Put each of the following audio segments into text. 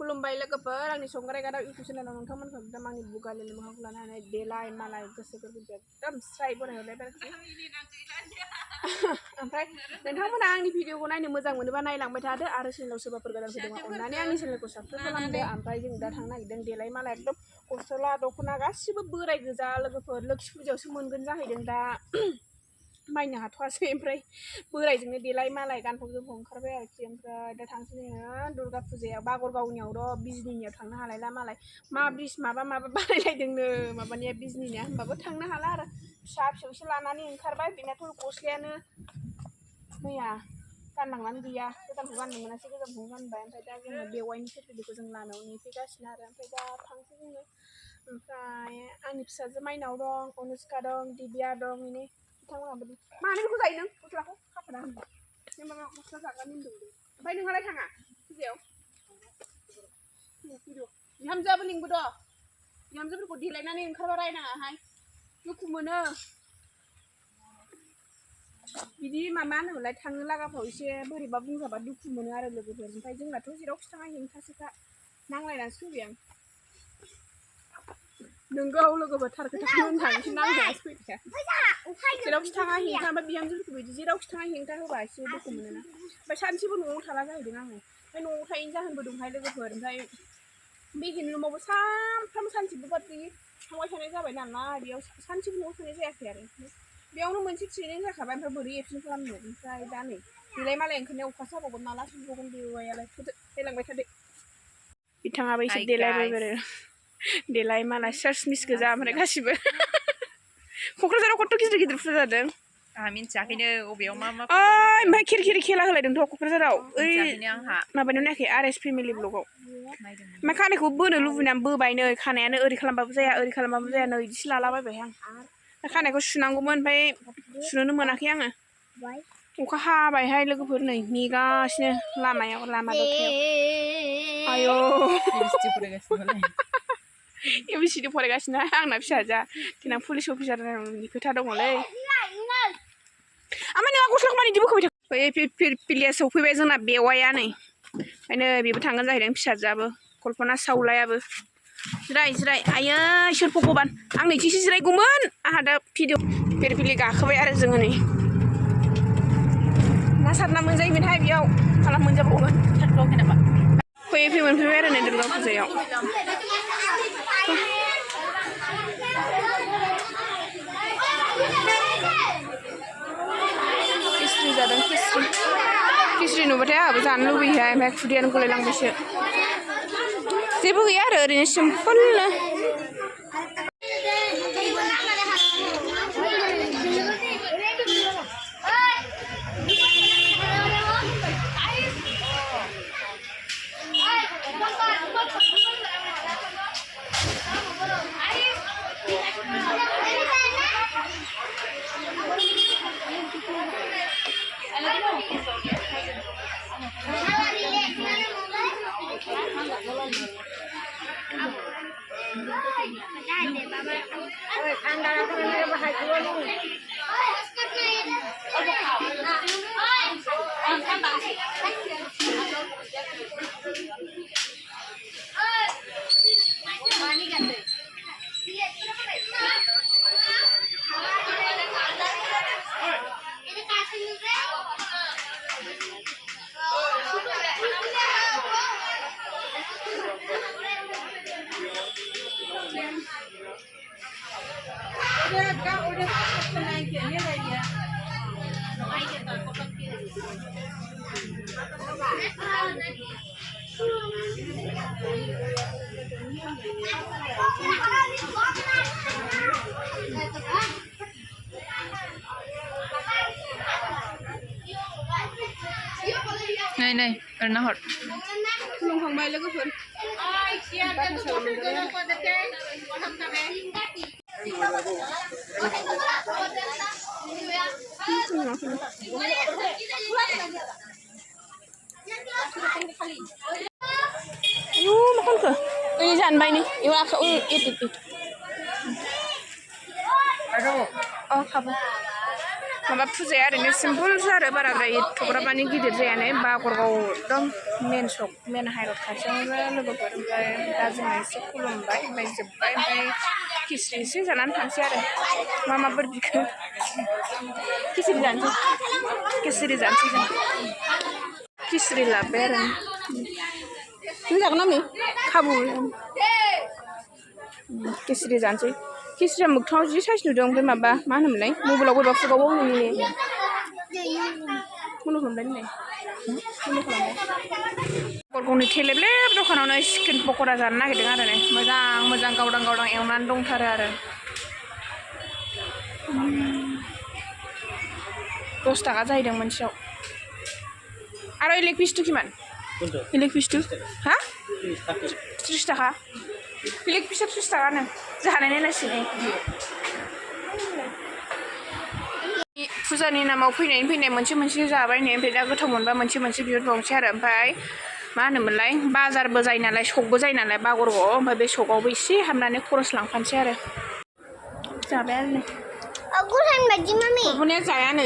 खुलुमबाय लोगोफोर आंनि संग्राय गादाव इउटुब चेनेलाव नोंथांमोनखौ एकदम आंनि बुगालिनि मोखांखौ लानानै देलाय मालाय गोसोफोरखौ एकदम स्राय बनायहरलायबाय ओमफ्राय नोंथांमोना आंनि भिडिअखौ नायनो मोजां मोनोबा नायलांबाय थादो आरो चेनेलाव सोरबाफोर गोदान फैदोंबा अननानै आंनि चेनेलखौ साबस्क्राइब खालामदो। ओमफ्राय जों दा थांनो नागिरदों देलाय मालाय एकदम गस्ला दख'ना गासिबो बोराय गोजा लोगोफोर लोखि फुजायावसो मोनगोन जाहैदों दा बायनो हाथ'वासै ओमफ्राय बोरायजोंनो देलाय मालाय गानफब जोमफब ओंखारबाय आरोखि। ओमफ्राय दा थांसै जोङो दुर्गा फुजायाव बागरगावनियाव र' बिजनिनियाव थांनो हालायला मालाय मा ब्रिज माबा बानायलायदोंनो माबानिया बिजनिनिया होमबाबो थांनो हाला आरो फिसा फिसौसो लानानै ओंखारबाय बेनाथ' गस्लायानो मैया गानलांनानै गैया गोदानखौ गाननो मोनासै गोजामखौ गानबाय। ओमफ्राय दा जोङो बेवाइनि सेफिलिखौ जों लानायाव नेफैगासिनो आरो ओमफ्राय दा थांसै जोङो। ओमफ्राय आंनि फिसाजो माइनाव दं अनुष्का दं दिबिया दं इनै बिथांमोनाबो मानो बेखौ जायो नों गस्लाखौ खाफाना होनबा नों माबा गस्ला जाग्रा होनदों ओमफ्राय नोंहालाय थाङा फुजायाव बिहामजोआबो लिंबोद' बिहामजोफोरखौ देलायनानै ओंखारबा रायनाङाहाय दुखु मोनो बिदि मामा होनोमोनलाय थांनो लागाफ्राव एसे बोरैबा बुंजाबा दुखु मोनो आरो लोगोफोर। ओमफ्राय जोंनाथ' जेरावखि थाङा हेंथासोखा नांलायनानैसो फैबाय आं नोंगौ लोगोफोर थार खोथाखौनो होनदों एसे नांलायनानैसो फैबाय जेरावखि थाङा हेंथा ओमफ्राय बिहामजोफोरखौ बिदि जेरावखि थाङा हेंथा होबा एसे दुखु मोनोना। ओमफ्राय सानसेबो न'आव थाला जाहैदों आङो ओमफ्राय न'आव थायैनि जाहोनबो दंहाय लोगोफोर। ओमफ्राय बे हेनलुमावबो सानफ्रामबो सानसेबो बाद गैयि थांबाय थानाय जाबाय नालाय बेयाव सानसेबो न'आव थानाय जायाखै आरो बेयावनो मोनसे ट्रेनिं जाखाबाय। ओमफ्राय बोरै एबसेन्ट खालामनो ओमफ्राय दा नै देलाय मालाय ओंखारनायाव अखासो हाबावगोन माला सफैबावगोन बेवाइयालाय देलायलांबाय थादो बिथाङाबो एसे देलायबाय आरो देलाय मालाय सार्च मिस गोजा ओमफ्राय गासिबो क'क्राझाराव खथ' गिदिर गिदिर फुजा जादों आंहा मिन्थियाखैनो अबेयाव मा मा ओमफ्राय खेरखेरि खेला होलायदोंथ' क'क्राझाराव ओइ माबायाव नायाखै RS फेमिलि ब्लगाव ओमफ्राय खानायखौ बोनो लुबैनानै बोबाय नै खानायानो ओरै खालामबाबो जाया ओरै खालामबाबो जाया नै इदिसो लालाबायबाय आं खानायखौ सुनांगौमोन ओमफ्राय सुनोनो मोनाखै आङो अखा हाबायहाय लोगोफोर नै नेगासिनो लामायाव लामा दथायाव आयौ ABCD फरायगासिनो आंना फिसाजोआ देनां पुलिस अफिसारनि खोथा दङलै ओमफ्राय नोंहा गस्लाखौ मानो बिदि बोखाबाय थाखो पिलिया सौफैबाय जोंना बेवाइया नै ओंखायनो बेबो थांगोन जाहैदों फिसाजोआबो कल्पना सावलायाबो जिराय आयै इसोर भगबान आं नैथिंसो जिरायगौमोन आंहा दा भिडिअ पिरपिलि गाखोबाय आरो जोङो नै ना सारना मोनजायोमोनहाय बेयाव खालाम मोनजाबावगोन फैयै मोनफैबाय आरो नै दुर्गा फुजायाव खिस्रि जादों खिस्रि नुबाथाय आंहाबो जानो लुबैयोहाय ओमफ्राय खुदैयानो गलायलांबायसो जेबो गैया आरो ओरैनो सिम्पोलनो नै ओरैनो हर खुलुमखांबाय लोगोफोर आयु मा खालामखो ओइ जानबाय नै इयाव आखायाव एदि खाबु माबा फुजाया ओरैनो सिम्पोलसो आरो बाराद्राय एथ'ग्राब माने गिदिर जायानो बागरगाव एकदम मेन सक मेन हाइरड खाथियावनो लोगोफोर ओमफ्राय दा जोङो एसे खुलुमबाय ओमफ्राय जोब्बाय ओमफ्राय खिस्रि एसे जानानै थांसै आरो मा बोर बिखो खिस्रि जानोसै जों खिस्रि लाबोबाय आरो नों जागोन ना खाबु खिस्रि जानोसै खिस्रिया मोगथाङाव जि साइज नुदों ओमफ्राय माबा मा होनोमोनलाय मबाइलाव बोरैबा फुगावो नुयो फुनु खालामबाय गरगौनि थेलेबलेब दखानावनो चिकेन पक'रा जानो नागिरदों आरो ने मोजां गावदां एवनानै दंथारो आरो 10 थाखा जाहैदों मोनसेयाव आरो इलेक पिसटु किमान इलेक पिसटु हा 30 थाखा इलेक पिसा 30 थाखानो जानाय नायनांसिगोन फुजानि नामाव फैनाय मोनसे जाबाय ने ओमफ्राय दा गोथाव मोनबा मोनसे बिहरबावनोसै आरो ओमफ्राय मा होनोमोनलाय बाजारबो जायो नालाय सकबो जायो नालाय बागरगावआव ओमफ्राय बे सकावबो एसे हाबनानै खरस लांफानोसै आरो जाबाय आरो नै गरगौनिया जाया नै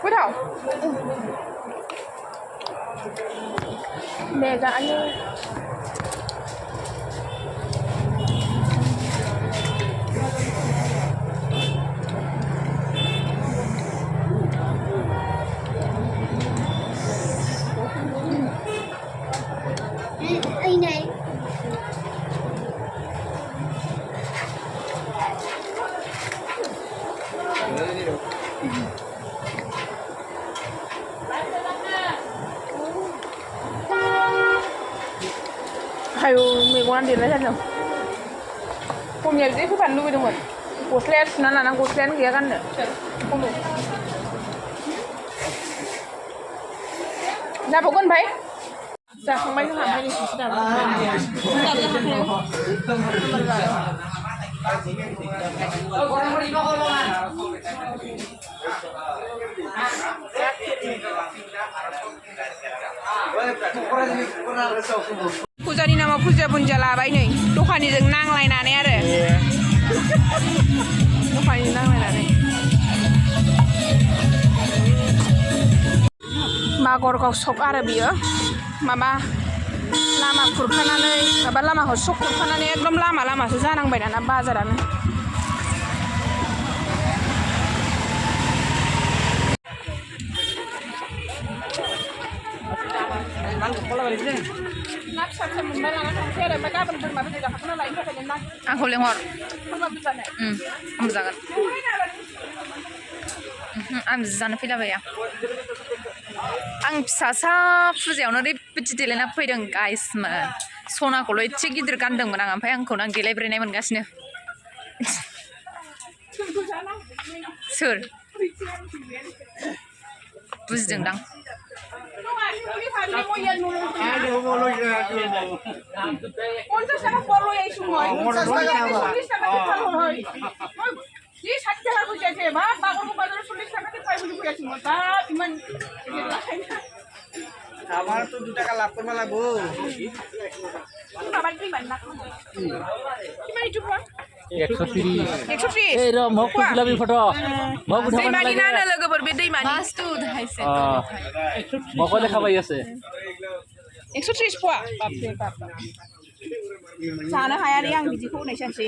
गोथाव दे जायो आयौ मैगंआ देरनाय जादों खमिया बिदि फैफानो लुबैदोंमोन गस्लाया सुना लानांगौ गस्लायानो गैया गाननो खमि जाबावगोन ओमफ्राय जाखांबाय जोंहा ओमफ्राय नोंसोरसो फुजानि नामाव फुजा बुन्दिया लाबाय नै दखानिजों नांलायनानै आरो दखानिजों नांलायनानै मागरगाव सक आरो बियो माबा लामा खुरखानानै माबा लामाखौ सक खुरखानानै एकदम लामासो जानांबाय दाना बाजारानो ना फिसा मोनबाय लाना थांसै आरो ओमफ्राय गाबोन बोरमा बेदर जाखागोन नालाय बेनि थाखायनो ना आंखौ लेंहर बोरमा बेदर जानो आंबो जागोन आं जानो फैलाबाया आं फिसासा फुजायावनो ओरैबायदि देलायना फैदों गाइसमोन सनाखौल' एसे गिदिर गानदोंमोन आं ओमफ्राय आंखौनो आं देलायब्रेनाय मोनगासिनो सोर बुजिदोंदां আমার তো 2 টাকা লাভ করবা লাগবো বাবার কি বান্না কি মাই টুপা 130 এই র মগ কুলাবি ফটো মগ উঠাবা दैमानि ना लोगोफोर बे दैमानि मासटु उधायसे मग देखाबाय আছে 130 फवा बापरे बाप जानो हाया रे आं बिदिखौ होनाय सानसै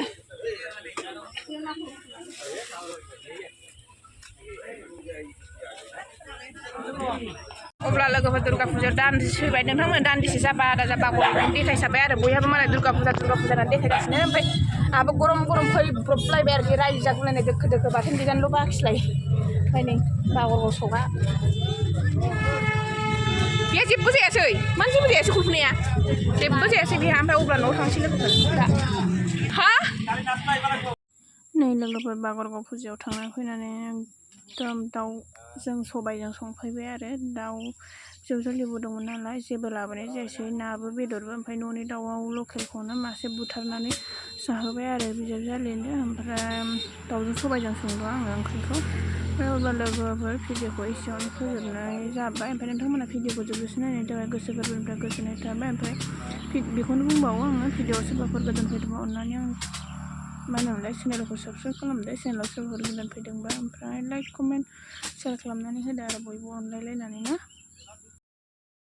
अब्ला लोगोफोर दुर्गा फुजायाव दान्दिसे फैबाय नोंथांमोन दान्दिसे जाबा आदा जाबा गरम देखायसाबाय आरो बयहाबो मालाय दुर्गा फुजा होननानै देखायगासिनो ओमफ्राय आंहाबो गरम फैब्रबलायबाय आरोखि रायजो जागुलायनाय दोखो बाथोन देजानोल' बाखिलाय ओमफ्राय नै बागरगाव सका बेहा जेबो जायासै मानो जेबो जायासै खुरखुनाया जेबो जायासै बेहा ओमफ्राय अब्ला न'आव थांसै लोगोफोर दा हा नै लोगोफोर बागरगाव फुजायाव थांनानै फैनानै एकदम दाउजों सबायजों संफैबाय आरो दाउ जौजलिबो दंमोन नालाय जेबो लाबोनाय जायासै नाबो बेदरबो ओमफ्राय न'नि दाउआव लकेलखौनो मासे बुथारनानै जाहोबाय आरो बिजाबजालिनो ओमफ्राय दाउजों सबायजों संदों आङो ओंख्रिखौ अब्ला लोगोफोर भिडिअखौ एसेयावनो फोजोबनाय जाबाय ओमफ्राय नोंथांमोना भिडिअखौ जोबजासिम नायनायनि थाखाय गोसो गोरबोनिफ्राय गोजोननाय थाबाय ओमफ्राय बेखौनो बुंबावो आङो भिडिअआव सोरबाफोर गोदान फैदोंबा अननानै आं मा होनोमोनलाय चेनेलखौ साबस्क्राइब खालामदो चेनेलाव सोरबाफोर गोदान फैदोंबा ओमफ्राय लाइक कमेन्ट शेयार खालामनानै होदो आरो बयबो अनलायलायनानै ना